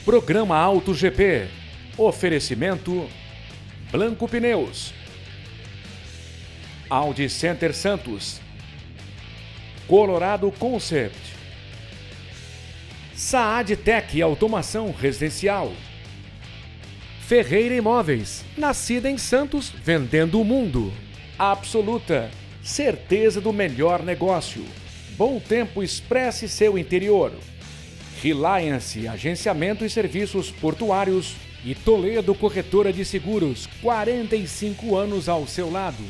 Programa Auto GP. Oferecimento Blanco Pneus, Audi Center Santos, Colorado Concept, Saad Tech Automação Residencial, Ferreira Imóveis, nascida em Santos, vendendo o mundo. Absoluta, certeza do melhor negócio. Bom Tempo expresse seu interior. Reliance, agenciamento e serviços portuários. E Toledo Corretora de Seguros, 45 anos ao seu lado.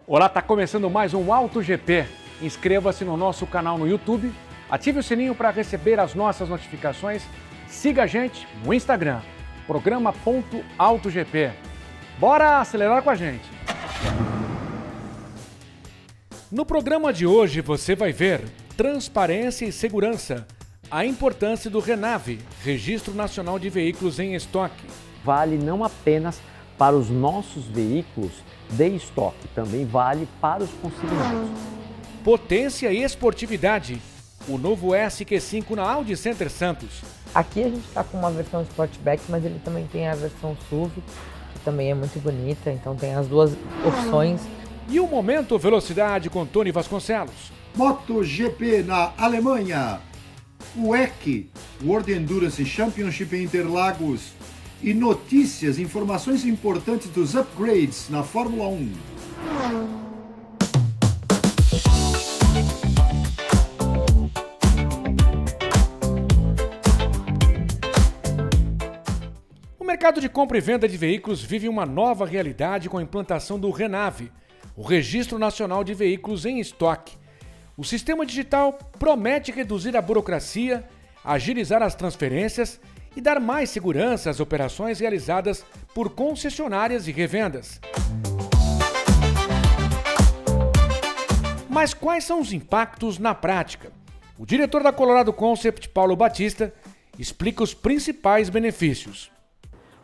Olá, está começando mais um Auto GP. Inscreva-se no nosso canal no YouTube, ative o sininho para receber as nossas notificações, siga a gente no Instagram, programa.autogp. Bora acelerar com a gente! No programa de hoje você vai ver transparência e segurança, a importância do RENAVE, Registro Nacional de Veículos em Estoque. Vale não apenas para os nossos veículos de estoque, também vale para os consignados. Potência e esportividade, o novo SQ5 na Audi Center Santos. Aqui a gente está com uma versão Sportback, mas ele também tem a versão SUV, que também é muito bonita, então tem as duas opções. E o Momento Velocidade com Tony Vasconcelos. MotoGP na Alemanha, o WEC, World Endurance Championship em Interlagos, e notícias, informações importantes dos upgrades na Fórmula 1. O mercado de compra e venda de veículos vive uma nova realidade com a implantação do RENAVE, o Registro Nacional de Veículos em Estoque. O sistema digital promete reduzir a burocracia, agilizar as transferências e dar mais segurança às operações realizadas por concessionárias e revendas. Mas quais são os impactos na prática? O diretor da Colorado Concept, Paulo Batista, explica os principais benefícios.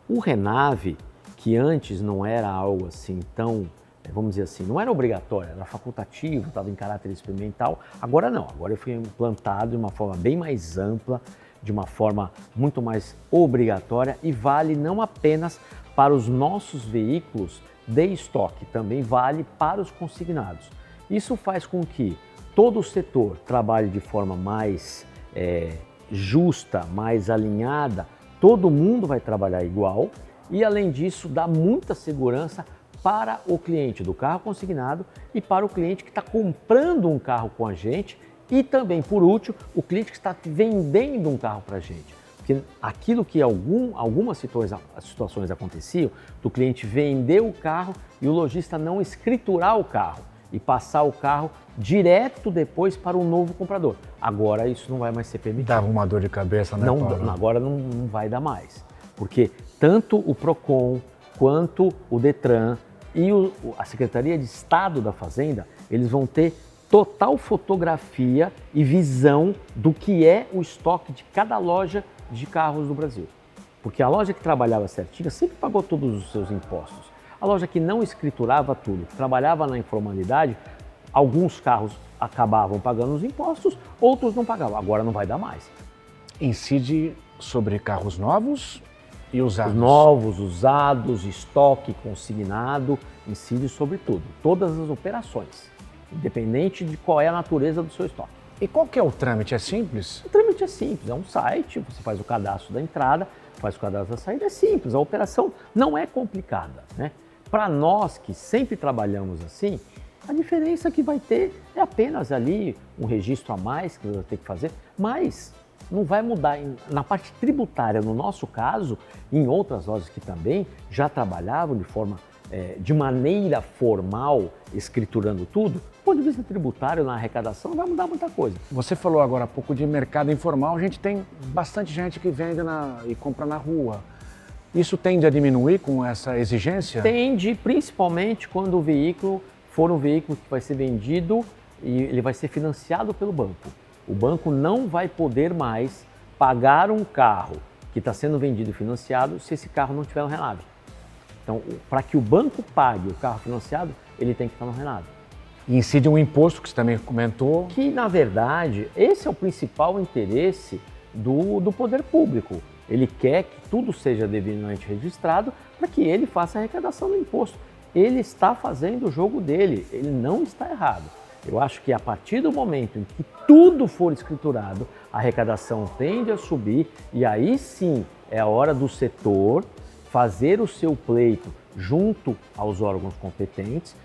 O RENAVE, que antes não era algo assim tão, vamos dizer assim, não era obrigatório, era facultativo, estava em caráter experimental, agora não, agora foi implantado de uma forma bem mais ampla, de uma forma muito mais obrigatória e vale não apenas para os nossos veículos de estoque, também vale para os consignados. Isso faz com que todo o setor trabalhe de forma mais justa, mais alinhada, todo mundo vai trabalhar igual e, além disso, dá muita segurança para o cliente do carro consignado e para o cliente que está comprando um carro com a gente e também, por último, o cliente que está vendendo um carro para a gente. Porque aquilo que algumas situações aconteciam, do cliente vender o carro e o lojista não escriturar o carro e passar o carro direto depois para um novo comprador. Agora isso não vai mais ser permitido. Dava uma dor de cabeça, né, Paulo? Agora não vai dar mais. Porque tanto o PROCON quanto o DETRAN e a Secretaria de Estado da Fazenda, eles vão ter total fotografia e visão do que é o estoque de cada loja de carros do Brasil. Porque a loja que trabalhava certinho sempre pagou todos os seus impostos. A loja que não escriturava tudo, que trabalhava na informalidade, alguns carros acabavam pagando os impostos, outros não pagavam. Agora não vai dar mais. Incide sobre carros novos e usados? Novos, usados, estoque consignado, incide sobre tudo. Todas as operações, independente de qual é a natureza do seu estoque. E qual que é o trâmite? É simples? O trâmite é simples, é um site, você faz o cadastro da entrada, faz o cadastro da saída, é simples, a operação não é complicada, né? Para nós que sempre trabalhamos assim, a diferença que vai ter é apenas ali um registro a mais que você vai ter que fazer, mas não vai mudar na parte tributária, no nosso caso, e em outras lojas que também já trabalhavam de maneira formal, escriturando tudo, do ponto de vista tributário, na arrecadação, não vai mudar muita coisa. Você falou agora há pouco de mercado informal, a gente tem bastante gente que vende e compra na rua. Isso tende a diminuir com essa exigência? Tende, principalmente quando o veículo for um veículo que vai ser vendido e ele vai ser financiado pelo banco. O banco não vai poder mais pagar um carro que está sendo vendido e financiado se esse carro não tiver no Renave. Então, para que o banco pague o carro financiado, ele tem que estar no Renave. E incide um imposto que você também comentou. Que, na verdade, esse é o principal interesse do poder público. Ele quer que tudo seja devidamente registrado para que ele faça a arrecadação do imposto. Ele está fazendo o jogo dele, ele não está errado. Eu acho que a partir do momento em que tudo for escriturado, a arrecadação tende a subir e aí sim é a hora do setor fazer o seu pleito junto aos órgãos competentes.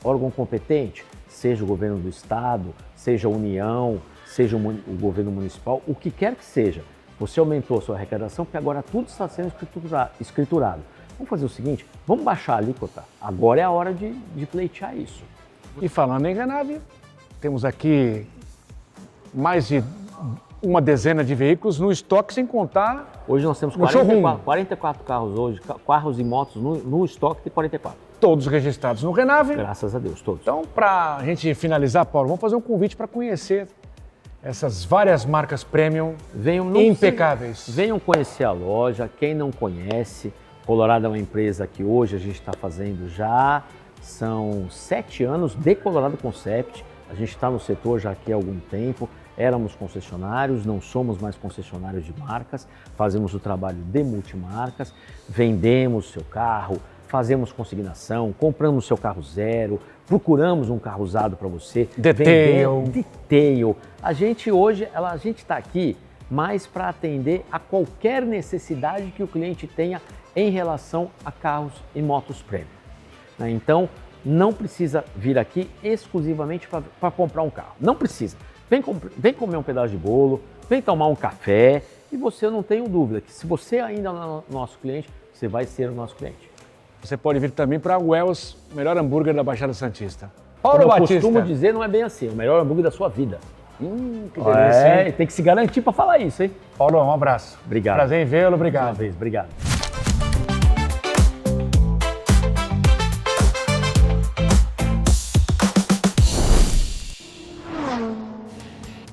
Órgão competente, seja o governo do estado, seja a União, seja o governo municipal, o que quer que seja. Você aumentou a sua arrecadação porque agora tudo está sendo escriturado. Vamos fazer o seguinte, vamos baixar a alíquota. Agora é a hora de pleitear isso. E falando em Renave, temos aqui mais de uma dezena de veículos no estoque, sem contar hoje nós temos 44 carros hoje, carros e motos no estoque de 44. Todos registrados no Renave. Graças a Deus, todos. Então, para a gente finalizar, Paulo, vamos fazer um convite para conhecer essas várias marcas premium impecáveis. Venham conhecer a loja, quem não conhece. Colorado é uma empresa que hoje a gente está fazendo já, são 7 anos de Colorado Concept. A gente está no setor já aqui há algum tempo. Éramos concessionários, não somos mais concessionários de marcas, fazemos o trabalho de multimarcas, vendemos seu carro, fazemos consignação, compramos seu carro zero, procuramos um carro usado para você. Detail. A gente hoje, a gente está aqui mais para atender a qualquer necessidade que o cliente tenha em relação a carros e motos premium. Então, não precisa vir aqui exclusivamente para comprar um carro. Não precisa. Vem comer um pedaço de bolo, vem tomar um café e você, eu não tenho dúvida que se você ainda não é nosso cliente, você vai ser o nosso cliente. Você pode vir também para o Wells, o melhor hambúrguer da Baixada Santista. Paulo Como Batista. Eu costumo dizer, não é bem assim, é o melhor hambúrguer da sua vida. Que delícia, hein? Tem que se garantir para falar isso, hein? Paulo, um abraço. Obrigado. Prazer em vê-lo, obrigado. Mais uma vez, obrigado.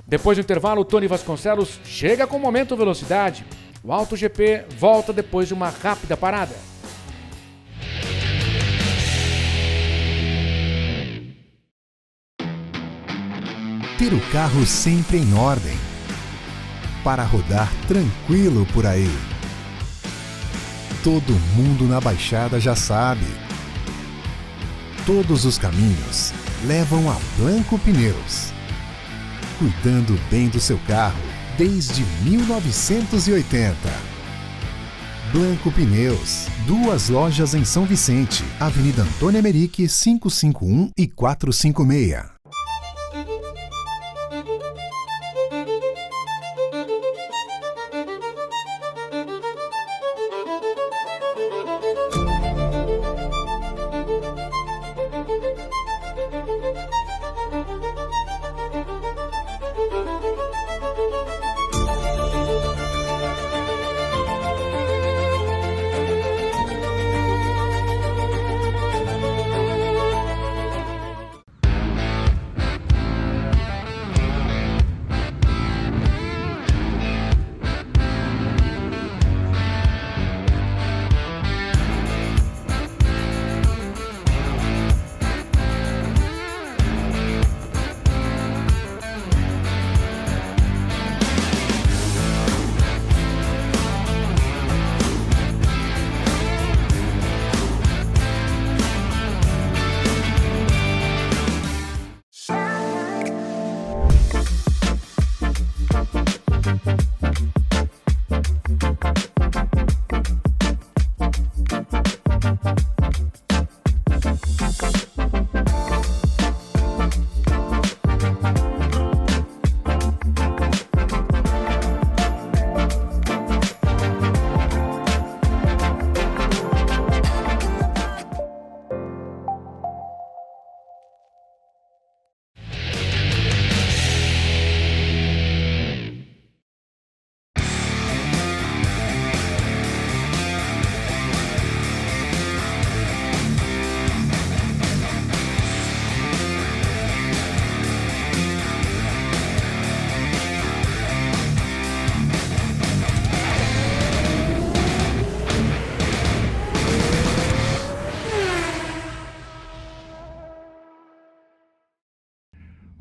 Depois do intervalo, o Tony Vasconcelos chega com o Momento Velocidade. O Auto GP volta depois de uma rápida parada. Ter o carro sempre em ordem, para rodar tranquilo por aí. Todo mundo na Baixada já sabe. Todos os caminhos levam a Blanco Pneus. Cuidando bem do seu carro desde 1980. Blanco Pneus, 2 lojas em São Vicente, Avenida Antônio Emerick, 551 e 456.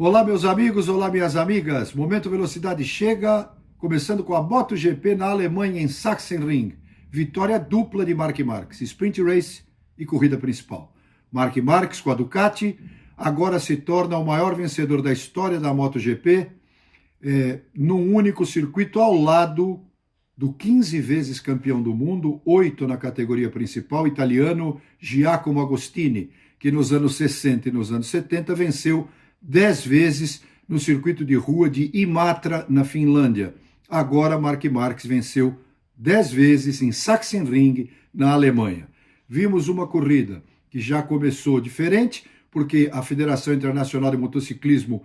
Olá, meus amigos, olá, minhas amigas. Momento Velocidade chega, começando com a MotoGP na Alemanha, em Sachsenring. Vitória dupla de Marc Marques, Sprint Race e corrida principal. Marc Marques, com a Ducati, agora se torna o maior vencedor da história da MotoGP, num único circuito, ao lado do 15 vezes campeão do mundo, 8 na categoria principal, italiano Giacomo Agostini, que nos anos 60 e nos anos 70 venceu 10 vezes no circuito de rua de Imatra, na Finlândia. Agora, Marc Marques venceu 10 vezes em Sachsenring, na Alemanha. Vimos uma corrida que já começou diferente, porque a Federação Internacional de Motociclismo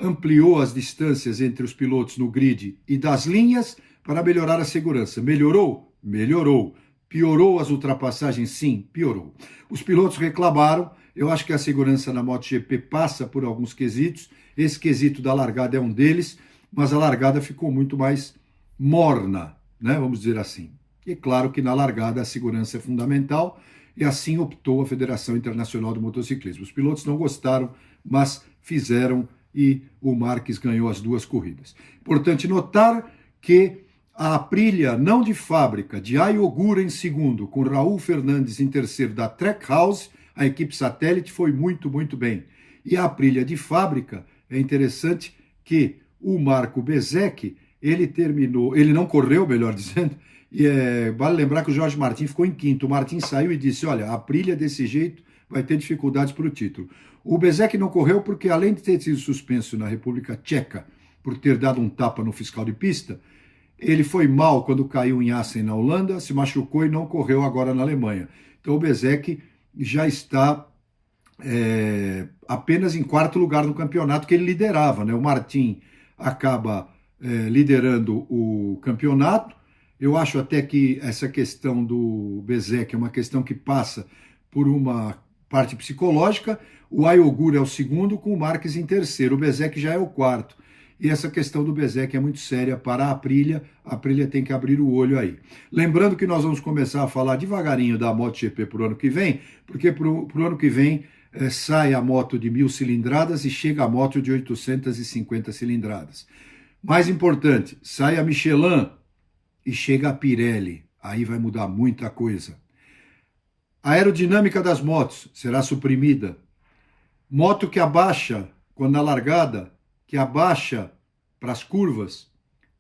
ampliou as distâncias entre os pilotos no grid e das linhas para melhorar a segurança. Melhorou? Melhorou. Piorou as ultrapassagens? Sim, piorou. Os pilotos reclamaram. Eu acho que a segurança na MotoGP passa por alguns quesitos. Esse quesito da largada é um deles, mas a largada ficou muito mais morna, né? Vamos dizer assim. E claro que na largada a segurança é fundamental, e assim optou a Federação Internacional de Motociclismo. Os pilotos não gostaram, mas fizeram, e o Marques ganhou as 2 corridas. Importante notar que a Aprilia, não de fábrica, de Ayogura em segundo, com Raul Fernandes em terceiro da Trackhouse, a equipe satélite foi muito, muito bem. E a Aprilia de fábrica, é interessante que o Marco Bezzecchi, ele não correu, melhor dizendo, e vale lembrar que o Jorge Martin ficou em quinto. O Martin saiu e disse, olha, a Aprilia desse jeito vai ter dificuldades para o título. O Bezzecchi não correu porque, além de ter sido suspenso na República Tcheca por ter dado um tapa no fiscal de pista, ele foi mal quando caiu em Assen, na Holanda, se machucou e não correu agora na Alemanha. Então o Bezzecchi já está apenas em 4º lugar no campeonato que ele liderava, né? O Martin acaba liderando o campeonato. Eu acho até que essa questão do Bezzecchi é uma questão que passa por uma parte psicológica. O Ayogura é o segundo, com o Marques em terceiro. O Bezzecchi já é o 4º. E essa questão do Bezzecchi é muito séria para a Aprilia. A Aprilia tem que abrir o olho aí. Lembrando que nós vamos começar a falar devagarinho da MotoGP para o ano que vem, porque para o ano que vem sai a moto de 1000 cilindradas e chega a moto de 850 cilindradas. Mais importante, sai a Michelin e chega a Pirelli. Aí vai mudar muita coisa. A aerodinâmica das motos será suprimida. Moto que abaixa quando na largada, que abaixa para as curvas,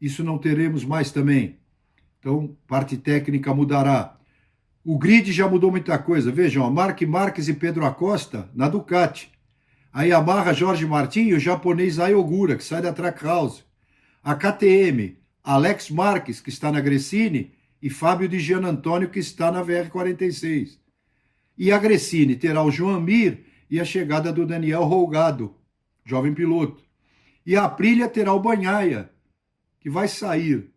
isso não teremos mais também. Então, parte técnica mudará. O grid já mudou muita coisa. Vejam, Marc Marques e Pedro Acosta na Ducati. A Yamaha, Jorge Martin e o japonês Ayogura, que sai da Trackhouse. A KTM, Alex Marques, que está na Gresini, e Fábio Di Gianantonio, que está na VR46. E a Gresini terá o Joan Mir e a chegada do Daniel Rolgado, jovem piloto. E a Aprilia terá o Bagnaia, que vai sair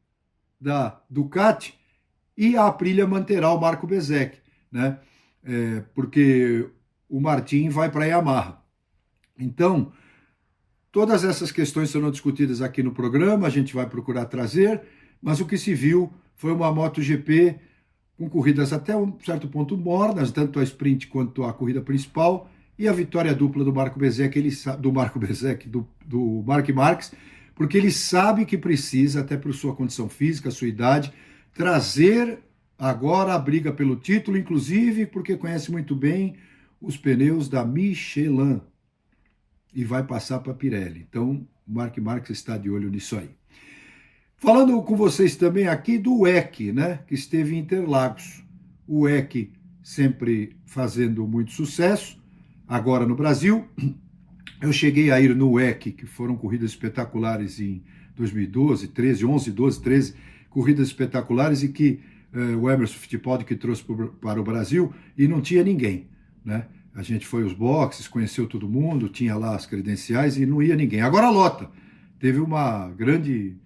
da Ducati, e a Aprilia manterá o Marco Bezzecchi, né? Porque o Martin vai para a Yamaha. Então, todas essas questões serão discutidas aqui no programa, a gente vai procurar trazer, mas o que se viu foi uma MotoGP com corridas até um certo ponto mornas, tanto a sprint quanto a corrida principal, e a vitória dupla do Marco Bezzecchi, do Marc Marques, porque ele sabe que precisa, até por sua condição física, sua idade, trazer agora a briga pelo título, inclusive porque conhece muito bem os pneus da Michelin e vai passar para a Pirelli. Então, o Marc Marques está de olho nisso aí. Falando com vocês também aqui do WEC, né, que esteve em Interlagos. O WEC sempre fazendo muito sucesso. Agora no Brasil, eu cheguei a ir no WEC, que foram corridas espetaculares em 2012, 13, 11, 12, 13, corridas espetaculares e que o Emerson Fittipaldi que trouxe para o Brasil e não tinha ninguém, né? A gente foi aos boxes, conheceu todo mundo, tinha lá as credenciais e não ia ninguém. Agora lota, teve uma grande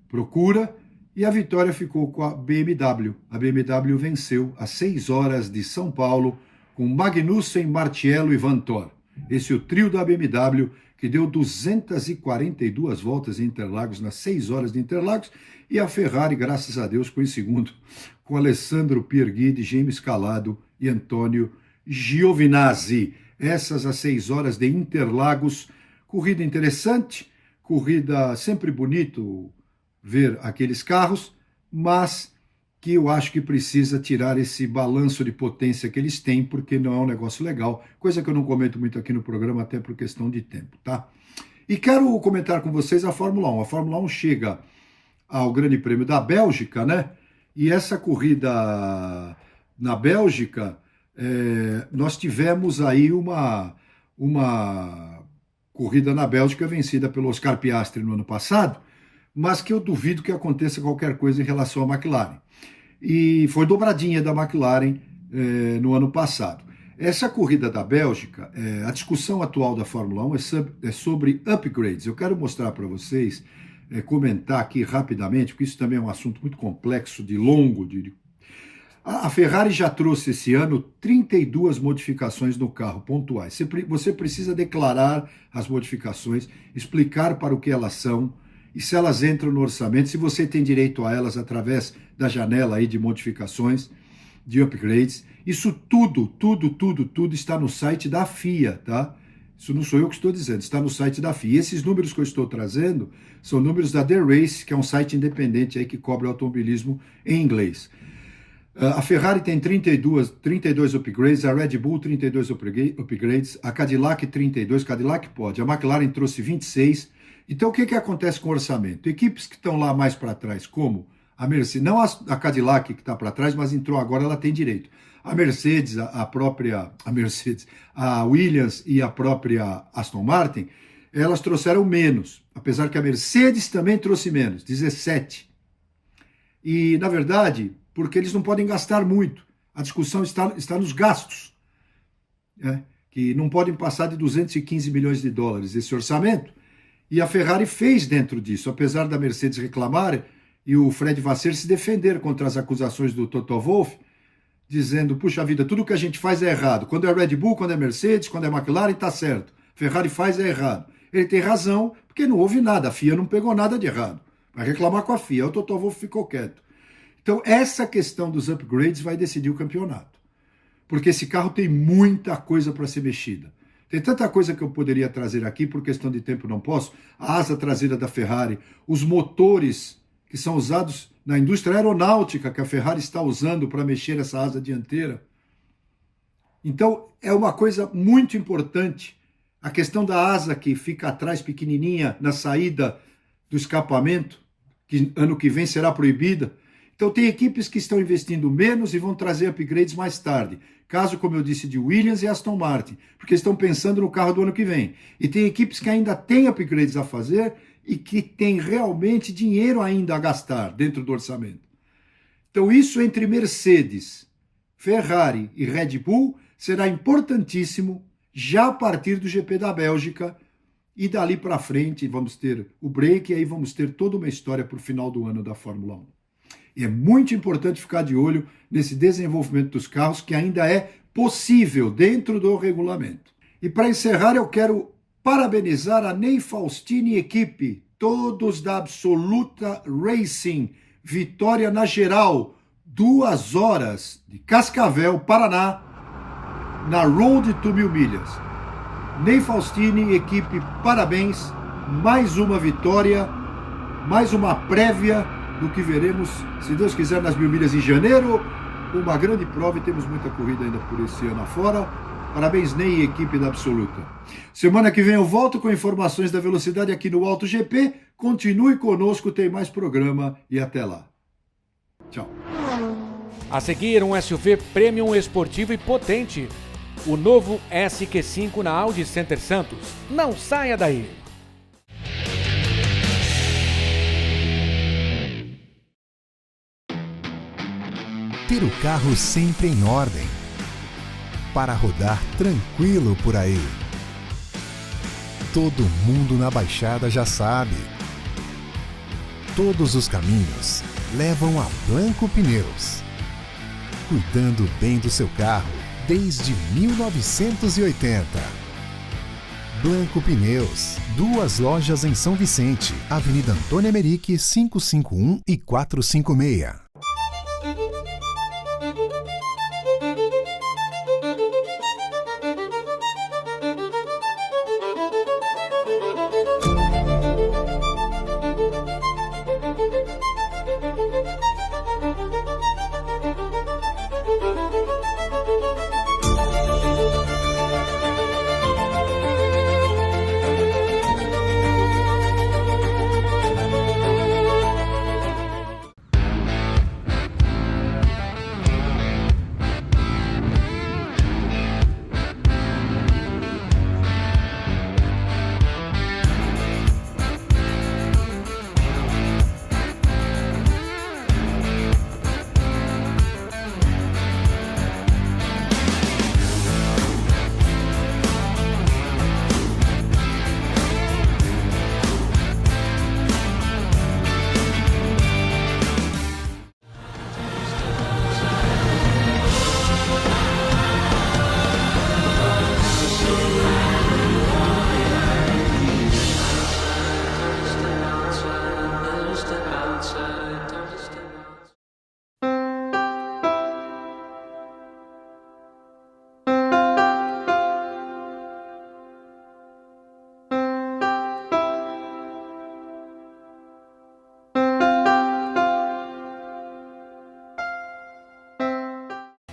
procura e a vitória ficou com a BMW. A BMW venceu às 6 horas de São Paulo, com Magnussen, Martiello e Vantor. Esse é o trio da BMW, que deu 242 voltas em Interlagos, nas 6 horas de Interlagos, e a Ferrari, graças a Deus, ficou em segundo, com Alessandro Pierguidi, James Calado e Antônio Giovinazzi. Essas às 6 horas de Interlagos, corrida interessante, corrida sempre bonito ver aqueles carros, mas que eu acho que precisa tirar esse balanço de potência que eles têm, porque não é um negócio legal, coisa que eu não comento muito aqui no programa, até por questão de tempo, tá? E quero comentar com vocês a Fórmula 1. A Fórmula 1 chega ao Grande Prêmio da Bélgica, né? E essa corrida na Bélgica, nós tivemos aí uma corrida na Bélgica vencida pelo Oscar Piastri no ano passado, mas que eu duvido que aconteça qualquer coisa em relação à McLaren. E foi dobradinha da McLaren no ano passado. Essa corrida da Bélgica, a discussão atual da Fórmula 1 é sobre upgrades. Eu quero mostrar para vocês, comentar aqui rapidamente, porque isso também é um assunto muito complexo, longo. A Ferrari já trouxe esse ano 32 modificações no carro, pontuais. Você precisa declarar as modificações, explicar para o que elas são, e se elas entram no orçamento, se você tem direito a elas através da janela aí de modificações, de upgrades. Isso tudo está no site da FIA, tá? Isso não sou eu que estou dizendo, está no site da FIA. E esses números que eu estou trazendo são números da The Race, que é um site independente aí que cobre o automobilismo em inglês. A Ferrari tem 32 upgrades, a Red Bull 32 upgrades, a Cadillac 32, Cadillac pode, a McLaren trouxe 26. Então, o que acontece com o orçamento? Equipes que estão lá mais para trás, como a Mercedes, não a Cadillac que está para trás, mas entrou agora, ela tem direito. A Mercedes, a Williams e a própria Aston Martin, elas trouxeram menos, apesar que a Mercedes também trouxe menos, 17. E, na verdade, porque eles não podem gastar muito. A discussão está nos gastos, que não podem passar de 215 milhões de dólares esse orçamento. E a Ferrari fez dentro disso, apesar da Mercedes reclamar e o Fred Vasseur se defender contra as acusações do Toto Wolff, dizendo, puxa vida, tudo que a gente faz é errado. Quando é Red Bull, quando é Mercedes, quando é McLaren, tá certo. Ferrari faz é errado. Ele tem razão, porque não houve nada, a FIA não pegou nada de errado. Vai reclamar com a FIA, o Toto Wolff ficou quieto. Então, essa questão dos upgrades vai decidir o campeonato. Porque esse carro tem muita coisa para ser mexida. Tem tanta coisa que eu poderia trazer aqui, por questão de tempo não posso. A asa traseira da Ferrari, os motores que são usados na indústria aeronáutica que a Ferrari está usando para mexer essa asa dianteira. Então, é uma coisa muito importante. A questão da asa que fica atrás, pequenininha, na saída do escapamento, que ano que vem será proibida. Então, tem equipes que estão investindo menos e vão trazer upgrades mais tarde. Caso, como eu disse, de Williams e Aston Martin, porque estão pensando no carro do ano que vem. E tem equipes que ainda têm upgrades a fazer e que têm realmente dinheiro ainda a gastar dentro do orçamento. Então, isso entre Mercedes, Ferrari e Red Bull será importantíssimo já a partir do GP da Bélgica. E dali para frente vamos ter o break e aí vamos ter toda uma história para o final do ano da Fórmula 1. E é muito importante ficar de olho nesse desenvolvimento dos carros, que ainda é possível dentro do regulamento. E para encerrar, eu quero parabenizar a Ney Faustini e equipe, todos da Absoluta Racing. Vitória na geral, 2 horas de Cascavel, Paraná, na Road to 1000 milhas. Ney Faustini e equipe, parabéns. Mais uma vitória, mais uma prévia do que veremos, se Deus quiser, nas 1000 milhas em janeiro. Uma grande prova e temos muita corrida ainda por esse ano afora. Parabéns, Ney e equipe da Absoluta. Semana que vem eu volto com informações da velocidade aqui no Auto GP. Continue conosco, tem mais programa e até lá. Tchau. A seguir, um SUV premium esportivo e potente. O novo SQ5 na Audi Center Santos. Não saia daí! Ter o carro sempre em ordem, para rodar tranquilo por aí. Todo mundo na Baixada já sabe. Todos os caminhos levam a Blanco Pneus. Cuidando bem do seu carro desde 1980. Blanco Pneus, 2 lojas em São Vicente, Avenida Antônio Emerick, 551 e 456.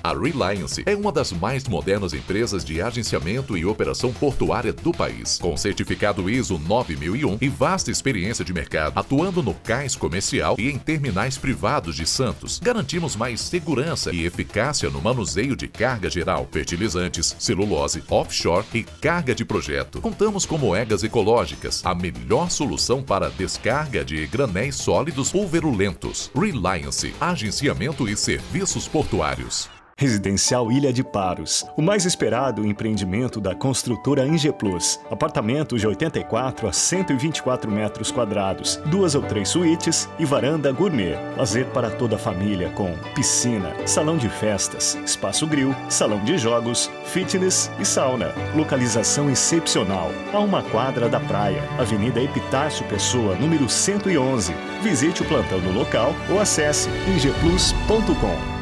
A Reliance é uma das mais modernas empresas de agenciamento e operação portuária do país, com certificado ISO 9001 e vasta experiência de mercado, atuando no cais comercial e em terminais privados de Santos. Garantimos mais segurança e eficácia no manuseio de carga geral, fertilizantes, celulose, offshore e carga de projeto. Contamos com moedas ecológicas, a melhor solução para descarga de granéis sólidos pulverulentos. Reliance, agenciamento e serviços portuários. Residencial Ilha de Paros, o mais esperado empreendimento da construtora Ingeplus. Apartamentos de 84 a 124 metros quadrados, 2 ou 3 suítes e varanda gourmet. Lazer para toda a família com piscina, salão de festas, espaço grill, salão de jogos, fitness e sauna. Localização excepcional, a 1 quadra da praia. Avenida Epitácio Pessoa, número 111. Visite o plantão no local ou acesse ingeplus.com.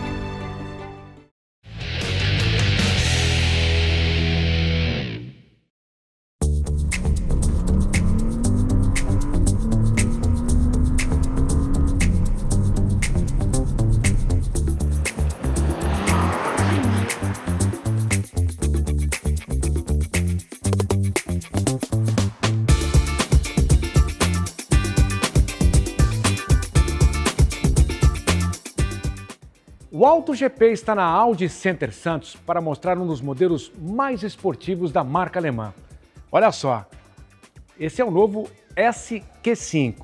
O AutoGP está na Audi Center Santos para mostrar um dos modelos mais esportivos da marca alemã. Olha só, esse é o novo SQ5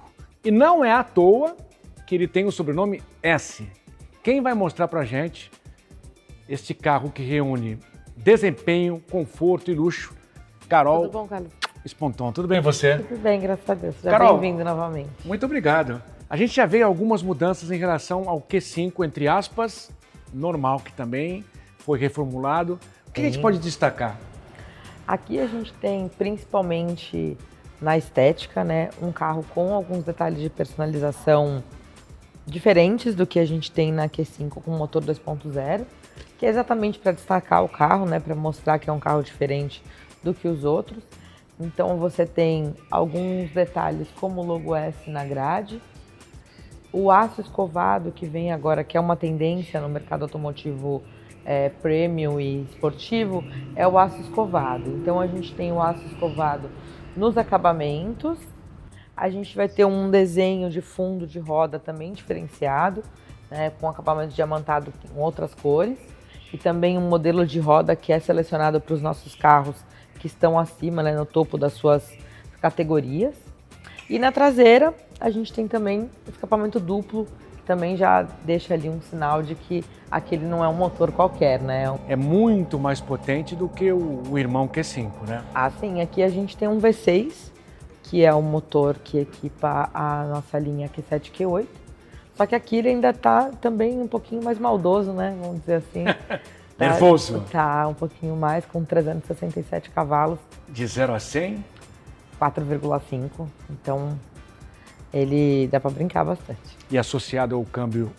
e não é à toa que ele tem o sobrenome S. Quem vai mostrar para a gente este carro que reúne desempenho, conforto e luxo? Carol. Tudo bom, Carlos? Sponton, tudo bem você? Tudo bem, graças a Deus. Já Carol, bem-vindo novamente. Muito obrigado. A gente já vê algumas mudanças em relação ao Q5, entre aspas, normal, que também foi reformulado. O que a gente pode destacar? Aqui a gente tem, principalmente na estética, né, um carro com alguns detalhes de personalização diferentes do que a gente tem na Q5 com motor 2.0, que é exatamente para destacar o carro, né, para mostrar que é um carro diferente do que os outros. Então você tem alguns detalhes como o logo S na grade, o aço escovado que vem agora, que é uma tendência no mercado automotivo premium e esportivo, é o aço escovado. Então a gente tem o aço escovado nos acabamentos, a gente vai ter um desenho de fundo de roda também diferenciado, né, com acabamento diamantado com outras cores, e também um modelo de roda que é selecionado para os nossos carros que estão acima, né, no topo das suas categorias. E na traseira a gente tem também escapamento duplo, que também já deixa ali um sinal de que aquele não é um motor qualquer, né? É muito mais potente do que o irmão Q5, né? Ah, sim. Aqui a gente tem um V6, que é o motor que equipa a nossa linha Q7 e Q8. Só que aqui ele ainda tá também um pouquinho mais maldoso, né? Vamos dizer assim. Nervoso. Tá um pouquinho mais, com 367 cavalos. De 0 a 100? 4,5. Então, ele dá para brincar bastante. E associado ao câmbio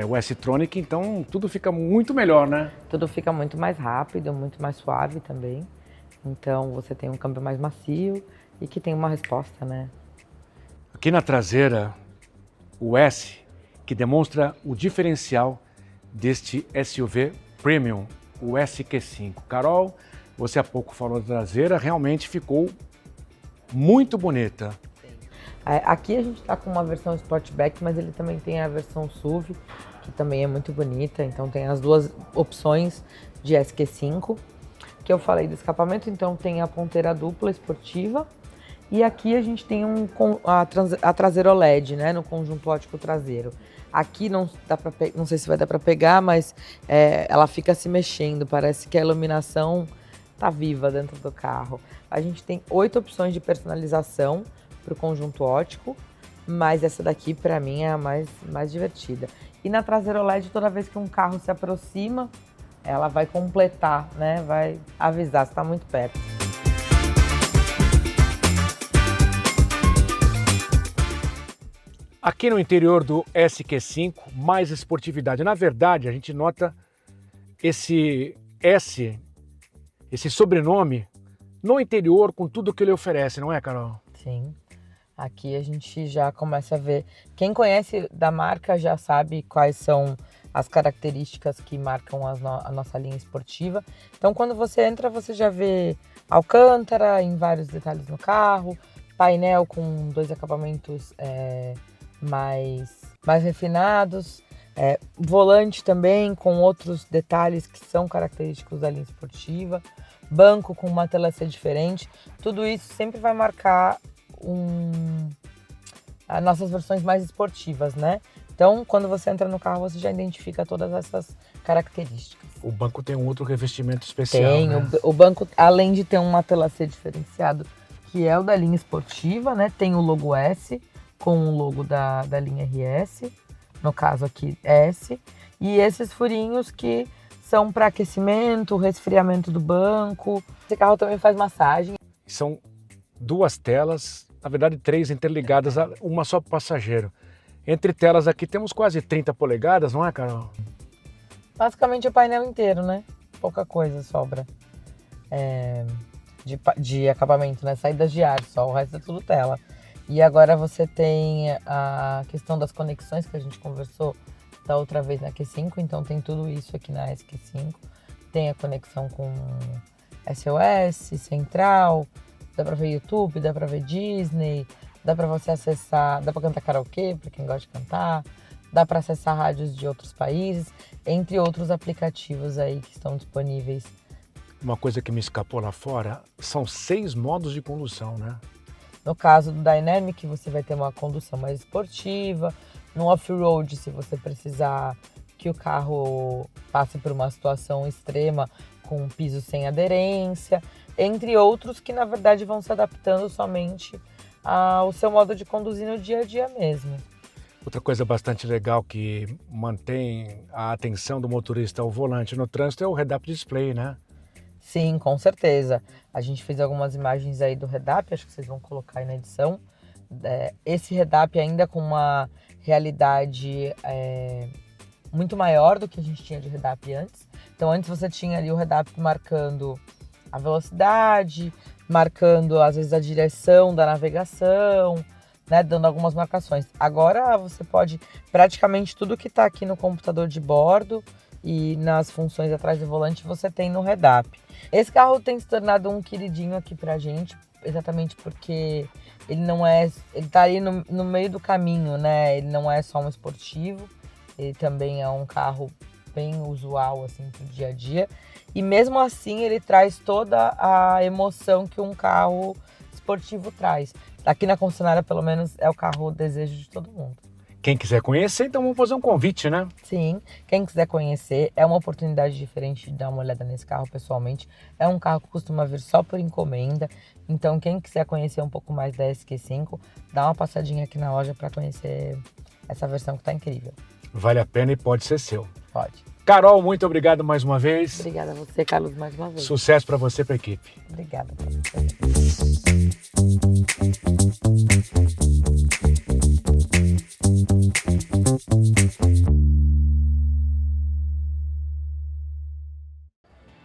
o S-Tronic, então tudo fica muito melhor, né? Tudo fica muito mais rápido, muito mais suave também. Então, você tem um câmbio mais macio e que tem uma resposta, né? Aqui na traseira, o S, que demonstra o diferencial deste SUV Premium, o SQ5. Carol, você há pouco falou da traseira, realmente ficou muito bonita. Aqui a gente está com uma versão Sportback, mas ele também tem a versão SUV, que também é muito bonita. Então tem as duas opções de SQ5, que eu falei do escapamento. Então tem a ponteira dupla esportiva. E aqui a gente tem a traseira OLED, né, no conjunto ótico traseiro. Aqui não sei se vai dar para pegar, mas ela fica se mexendo. Parece que a iluminação tá viva dentro do carro. A gente tem 8 opções de personalização para o conjunto ótico, mas essa daqui para mim é a mais divertida. E na traseira OLED, toda vez que um carro se aproxima, ela vai completar, né? Vai avisar se está muito perto. Aqui no interior do SQ5, mais esportividade. Na verdade, a gente nota esse S, esse sobrenome, no interior com tudo que ele oferece, não é, Carol? Sim. Aqui a gente já começa a ver. Quem conhece da marca já sabe quais são as características que marcam a nossa linha esportiva. Então, quando você entra, você já vê alcântara em vários detalhes no carro, painel com 2 acabamentos mais refinados, volante também com outros detalhes que são característicos da linha esportiva, banco com uma tela C diferente. Tudo isso sempre vai marcar as nossas versões mais esportivas, né? Então, quando você entra no carro, você já identifica todas essas características. O banco tem um outro revestimento especial, Tem, né? o banco, além de ter uma tela C diferenciado, que é o da linha esportiva, né? Tem o logo S, com o logo da linha RS, no caso aqui S, e esses furinhos que são para aquecimento, resfriamento do banco. Esse carro também faz massagem. São 2 telas, na verdade 3 interligadas, uma só para o passageiro. Entre telas aqui temos quase 30 polegadas, não é, Carol? Basicamente o painel inteiro, né? Pouca coisa sobra de acabamento, né? Saídas de ar só, o resto é tudo tela. E agora você tem a questão das conexões que a gente conversou da outra vez na Q5, então tem tudo isso aqui na SQ5. Tem a conexão com SOS, Central, dá pra ver YouTube, dá pra ver Disney, dá pra você acessar, dá pra cantar karaokê, pra quem gosta de cantar, dá pra acessar rádios de outros países, entre outros aplicativos aí que estão disponíveis. Uma coisa que me escapou lá fora, são 6 modos de condução, né? No caso do Dynamic, você vai ter uma condução mais esportiva. No off-road, se você precisar que o carro passe por uma situação extrema com um piso sem aderência, entre outros que, na verdade, vão se adaptando somente ao seu modo de conduzir no dia a dia mesmo. Outra coisa bastante legal que mantém a atenção do motorista ao volante no trânsito é o head-up display, né? Sim, com certeza. A gente fez algumas imagens aí do head-up, acho que vocês vão colocar aí na edição. Esse head-up ainda com uma realidade muito maior do que a gente tinha de head-up antes. Então antes você tinha ali o head-up marcando a velocidade, marcando às vezes a direção da navegação, né, dando algumas marcações. Agora você pode, praticamente tudo que está aqui no computador de bordo e nas funções atrás do volante você tem no head-up. Esse carro tem se tornado um queridinho aqui pra gente, exatamente porque ele tá ali no meio do caminho, né? Ele não é só um esportivo, ele também é um carro bem usual assim pro dia a dia. E mesmo assim ele traz toda a emoção que um carro esportivo traz. Aqui na concessionária, pelo menos, é o carro desejo de todo mundo. Quem quiser conhecer, então vamos fazer um convite, né? Sim, quem quiser conhecer, é uma oportunidade diferente de dar uma olhada nesse carro pessoalmente. É um carro que costuma vir só por encomenda, então quem quiser conhecer um pouco mais da SQ5, dá uma passadinha aqui na loja para conhecer essa versão que tá incrível. Vale a pena e pode ser seu. Pode. Carol, muito obrigado mais uma vez. Obrigada a você, Carlos, mais uma vez. Sucesso para você e para a equipe. Obrigada pra você.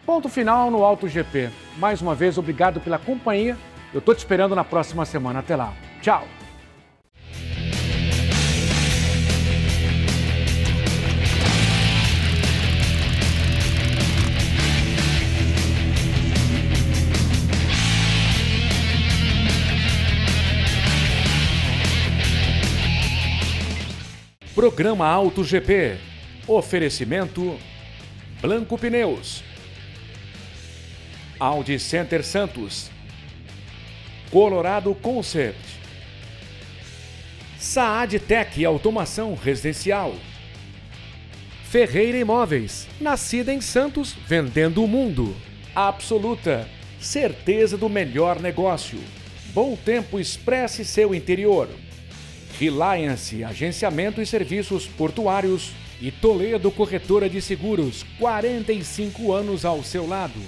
Ponto final no Auto GP. Mais uma vez, obrigado pela companhia. Eu tô te esperando na próxima semana. Até lá. Tchau. Programa Auto GP. Oferecimento Blanco Pneus, Audi Center Santos, Colorado Concept, Saad Tech Automação Residencial, Ferreira Imóveis, nascida em Santos, vendendo o mundo. Absoluta, certeza do melhor negócio. Bom Tempo expresse seu interior. Reliance, agenciamento e serviços portuários. E Toledo Corretora de Seguros, 45 anos ao seu lado.